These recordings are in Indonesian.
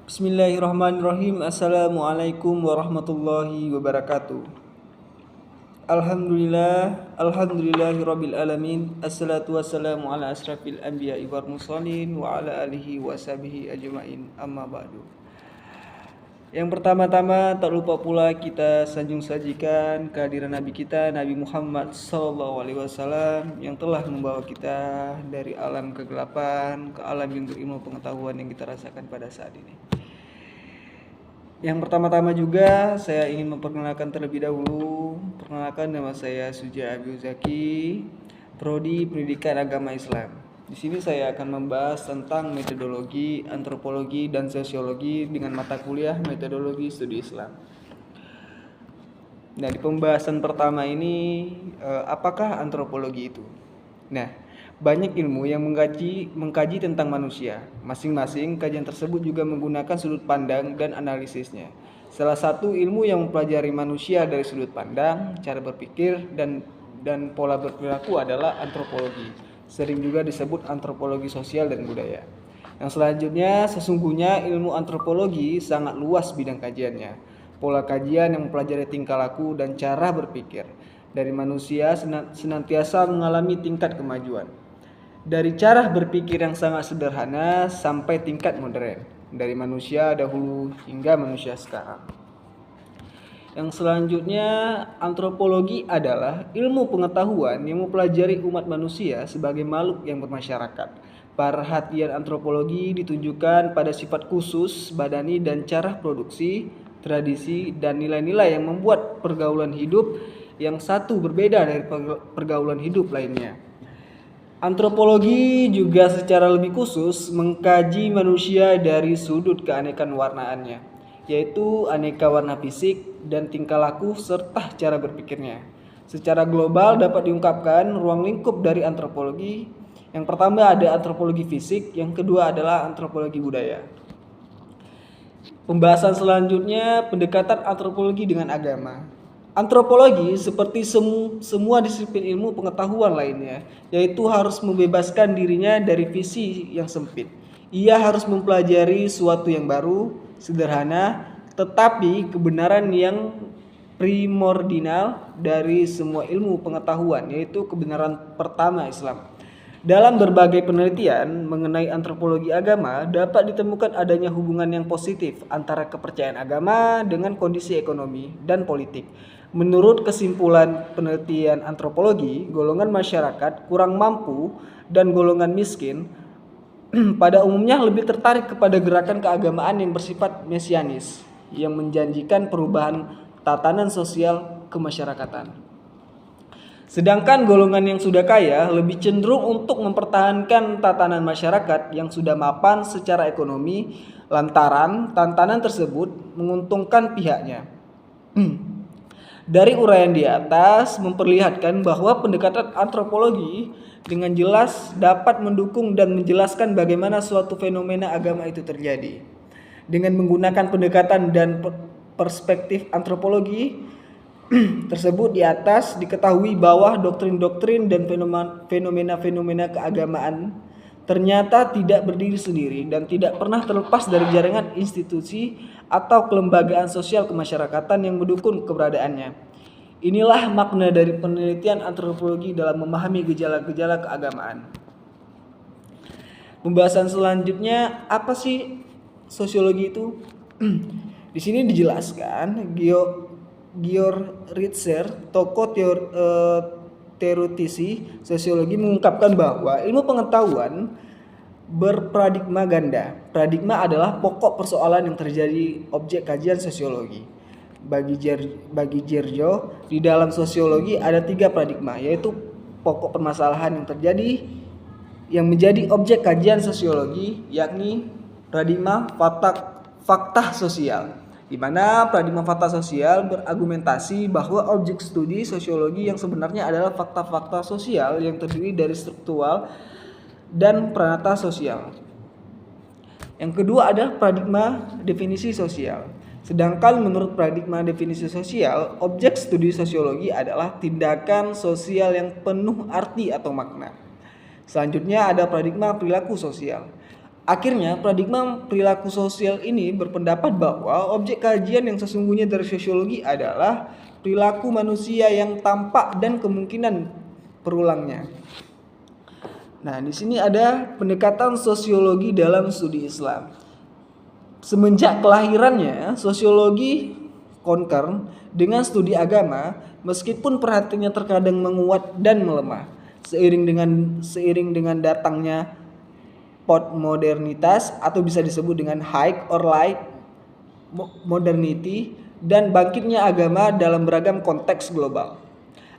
Bismillahirrahmanirrahim. Assalamualaikum warahmatullahi wabarakatuh. Alhamdulillahirabbil alamin. Assalatu wassalamu ala asrafil anbiya'i wal mursalin wa ala alihi washabihi ajmain. Amma ba'du. Yang pertama-tama tak lupa pula kita sanjung sajikan kehadiran Nabi kita Nabi Muhammad SAW yang telah membawa kita dari alam kegelapan ke alam yang berilmu pengetahuan yang kita rasakan pada saat ini. Yang pertama-tama juga saya ingin memperkenalkan terlebih dahulu. Perkenalkan, nama saya Suja Abiy Zaki, Prodi Pendidikan Agama Islam. Di sini saya akan membahas tentang metodologi, antropologi, dan sosiologi dengan mata kuliah metodologi studi Islam. Nah, di pembahasan pertama ini, apakah antropologi itu? Nah, banyak ilmu yang mengkaji tentang manusia. Masing-masing kajian tersebut juga menggunakan sudut pandang dan analisisnya. Salah satu ilmu yang mempelajari manusia dari sudut pandang, cara berpikir, dan pola berperilaku adalah antropologi. Sering juga disebut antropologi sosial dan budaya. Yang selanjutnya, sesungguhnya ilmu antropologi sangat luas bidang kajiannya. Pola kajian yang mempelajari tingkah laku dan cara berpikir dari manusia senantiasa mengalami tingkat kemajuan. Dari cara berpikir yang sangat sederhana sampai tingkat modern, dari manusia dahulu hingga manusia sekarang. Yang selanjutnya, antropologi adalah ilmu pengetahuan yang mempelajari umat manusia sebagai makhluk yang bermasyarakat. Perhatian antropologi ditunjukkan pada sifat khusus badani dan cara produksi, tradisi, dan nilai-nilai yang membuat pergaulan hidup yang satu berbeda dari pergaulan hidup lainnya. Antropologi juga secara lebih khusus mengkaji manusia dari sudut keanekaragamannya, yaitu aneka warna fisik dan tingkah laku serta cara berpikirnya. Secara global dapat diungkapkan ruang lingkup dari antropologi. Yang pertama ada antropologi fisik, yang kedua adalah antropologi budaya. Pembahasan selanjutnya, pendekatan antropologi dengan agama. Antropologi seperti semua disiplin ilmu pengetahuan lainnya, yaitu harus membebaskan dirinya dari visi yang sempit. Ia harus mempelajari suatu yang baru, sederhana, tetapi kebenaran yang primordial dari semua ilmu pengetahuan, yaitu kebenaran pertama Islam. Dalam berbagai penelitian mengenai antropologi agama dapat ditemukan adanya hubungan yang positif antara kepercayaan agama dengan kondisi ekonomi dan politik. Menurut kesimpulan penelitian antropologi, golongan masyarakat kurang mampu dan golongan miskin pada umumnya lebih tertarik kepada gerakan keagamaan yang bersifat mesianis yang menjanjikan perubahan tatanan sosial kemasyarakatan. Sedangkan golongan yang sudah kaya lebih cenderung untuk mempertahankan tatanan masyarakat yang sudah mapan secara ekonomi lantaran tantangan tersebut menguntungkan pihaknya. Dari uraian di atas memperlihatkan bahwa pendekatan antropologi dengan jelas dapat mendukung dan menjelaskan bagaimana suatu fenomena agama itu terjadi. Dengan menggunakan pendekatan dan perspektif antropologi tersebut di atas diketahui bahwa doktrin-doktrin dan fenomena-fenomena keagamaan ternyata tidak berdiri sendiri dan tidak pernah terlepas dari jaringan institusi atau kelembagaan sosial kemasyarakatan yang mendukung keberadaannya. Inilah makna dari penelitian antropologi dalam memahami gejala-gejala keagamaan. Pembahasan selanjutnya, apa sih sosiologi itu? Di sini dijelaskan Georg Ritzer, tokoh teoretisi sosiologi, mengungkapkan bahwa ilmu pengetahuan berparadigma ganda. Paradigma adalah pokok persoalan yang terjadi objek kajian sosiologi. Bagi Giorgio, di dalam sosiologi ada 3 paradigma, yaitu pokok permasalahan yang terjadi yang menjadi objek kajian sosiologi, yakni paradigma fakta sosial, di mana paradigma fakta sosial berargumentasi bahwa objek studi sosiologi yang sebenarnya adalah fakta-fakta sosial yang terdiri dari struktural dan pranata sosial. Yang kedua ada paradigma definisi sosial. Sedangkan menurut paradigma definisi sosial, objek studi sosiologi adalah tindakan sosial yang penuh arti atau makna. Selanjutnya ada paradigma perilaku sosial. Akhirnya, paradigma perilaku sosial ini berpendapat bahwa objek kajian yang sesungguhnya dari sosiologi adalah perilaku manusia yang tampak dan kemungkinan perulangnya. Nah, di sini ada pendekatan sosiologi dalam studi Islam. Semenjak kelahirannya, sosiologi concern dengan studi agama, meskipun perhatiannya terkadang menguat dan melemah. Seiring dengan datangnya postmodernitas atau bisa disebut dengan high or light modernity dan bangkitnya agama dalam beragam konteks global.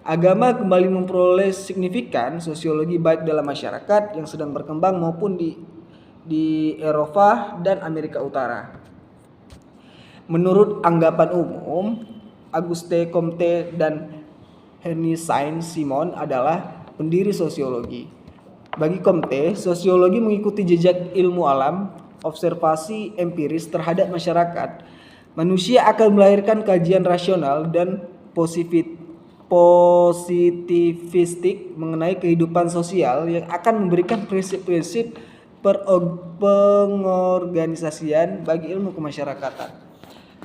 Agama kembali memperoleh signifikan sosiologi baik dalam masyarakat yang sedang berkembang maupun di Eropa dan Amerika Utara. Menurut anggapan umum, Auguste Comte dan Henry Saint-Simon adalah pendiri sosiologi. Bagi Comte, sosiologi mengikuti jejak ilmu alam, observasi empiris terhadap masyarakat. Manusia akan melahirkan kajian rasional dan positivistik mengenai kehidupan sosial yang akan memberikan prinsip-prinsip pengorganisasian bagi ilmu kemasyarakatan.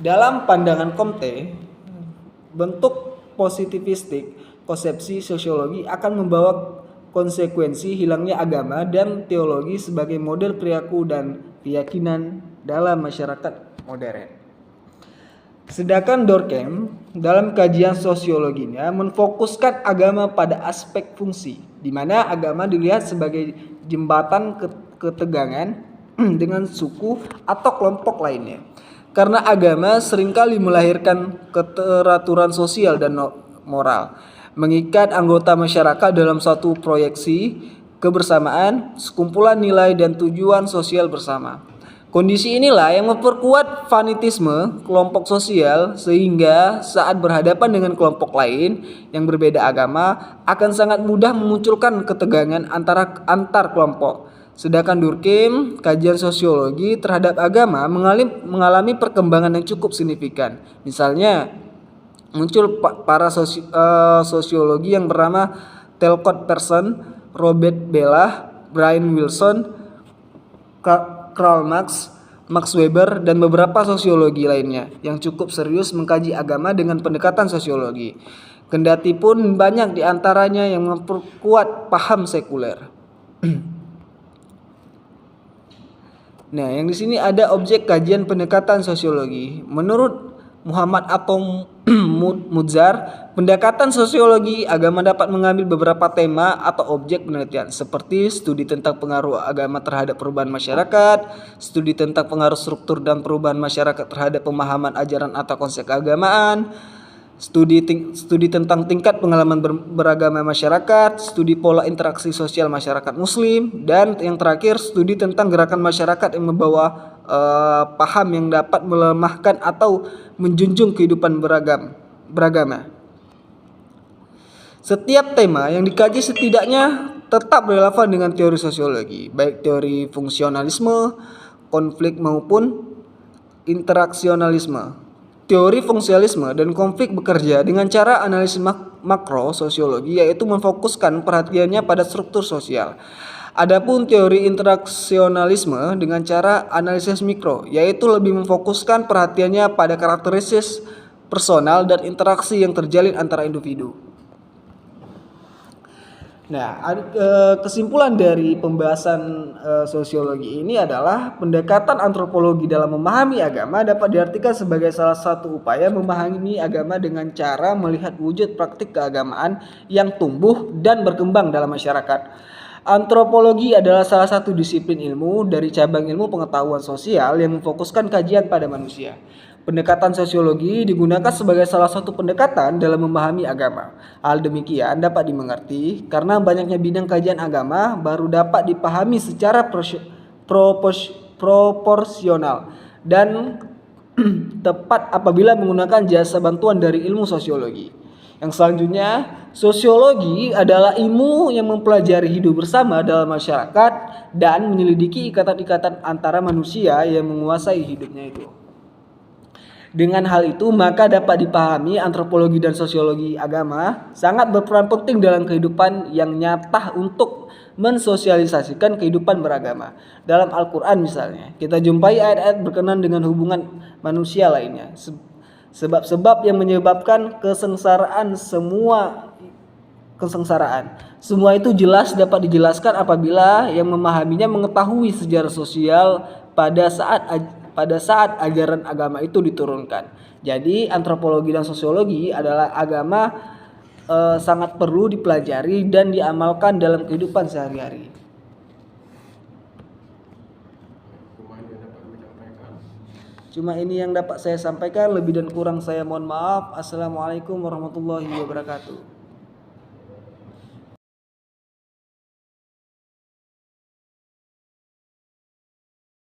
Dalam pandangan Comte, bentuk positivistik konsepsi sosiologi akan membawa konsekuensi hilangnya agama dan teologi sebagai model perilaku dan keyakinan dalam masyarakat modern. Sedangkan Durkheim dalam kajian sosiologinya memfokuskan agama pada aspek fungsi, di mana agama dilihat sebagai jembatan ketegangan dengan suku atau kelompok lainnya. Karena agama seringkali melahirkan keteraturan sosial dan moral, mengikat anggota masyarakat dalam suatu proyeksi kebersamaan, sekumpulan nilai dan tujuan sosial bersama. Kondisi inilah yang memperkuat fanatisme kelompok sosial sehingga saat berhadapan dengan kelompok lain yang berbeda agama akan sangat mudah memunculkan ketegangan antar kelompok. Sedangkan Durkheim, kajian sosiologi terhadap agama mengalami perkembangan yang cukup signifikan. Misalnya, muncul para sosiologi yang bernama Talcott Pearson, Robert Bellah, Brian Wilson, Karl Marx, Max Weber, dan beberapa sosiologi lainnya yang cukup serius mengkaji agama dengan pendekatan sosiologi. Kendati pun banyak di antaranya yang memperkuat paham sekuler. Nah, yang di sini ada objek kajian pendekatan sosiologi. Menurut Muhammad Atom Muzar, pendekatan sosiologi agama dapat mengambil beberapa tema atau objek penelitian seperti studi tentang pengaruh agama terhadap perubahan masyarakat, studi tentang pengaruh struktur dan perubahan masyarakat terhadap pemahaman ajaran atau konsep keagamaan, studi tentang tingkat pengalaman beragama masyarakat, studi pola interaksi sosial masyarakat muslim, dan yang terakhir studi tentang gerakan masyarakat yang membawa paham yang dapat melemahkan atau menjunjung kehidupan beragama. Setiap tema yang dikaji setidaknya tetap relevan dengan teori sosiologi, baik teori fungsionalisme, konflik maupun interaksionalisme. Teori fungsionalisme dan konflik bekerja dengan cara analisis makro sosiologi, yaitu memfokuskan perhatiannya pada struktur sosial. Adapun teori interaksionalisme dengan cara analisis mikro, yaitu lebih memfokuskan perhatiannya pada karakteristik personal dan interaksi yang terjalin antara individu. Nah, kesimpulan dari pembahasan sosiologi ini adalah pendekatan antropologi dalam memahami agama dapat diartikan sebagai salah satu upaya memahami agama dengan cara melihat wujud praktik keagamaan yang tumbuh dan berkembang dalam masyarakat. Antropologi adalah salah satu disiplin ilmu dari cabang ilmu pengetahuan sosial yang memfokuskan kajian pada manusia. Pendekatan sosiologi digunakan sebagai salah satu pendekatan dalam memahami agama. Hal demikian dapat dimengerti karena banyaknya bidang kajian agama baru dapat dipahami secara proporsional dan tepat apabila menggunakan jasa bantuan dari ilmu sosiologi. Yang selanjutnya, sosiologi adalah ilmu yang mempelajari hidup bersama dalam masyarakat dan menyelidiki ikatan-ikatan antara manusia yang menguasai hidupnya itu. Dengan hal itu, maka dapat dipahami antropologi dan sosiologi agama sangat berperan penting dalam kehidupan yang nyata untuk mensosialisasikan kehidupan beragama. Dalam Al-Quran misalnya, kita jumpai ayat-ayat berkenaan dengan hubungan manusia lainnya. Sebab-sebab yang menyebabkan kesengsaraan. Semua itu jelas dapat dijelaskan apabila yang memahaminya mengetahui sejarah sosial pada saat ajaran agama itu diturunkan. Jadi antropologi dan sosiologi adalah agama sangat perlu dipelajari dan diamalkan dalam kehidupan sehari-hari. Cuma ini yang dapat saya sampaikan, lebih dan kurang saya mohon maaf. Assalamualaikum warahmatullahi wabarakatuh.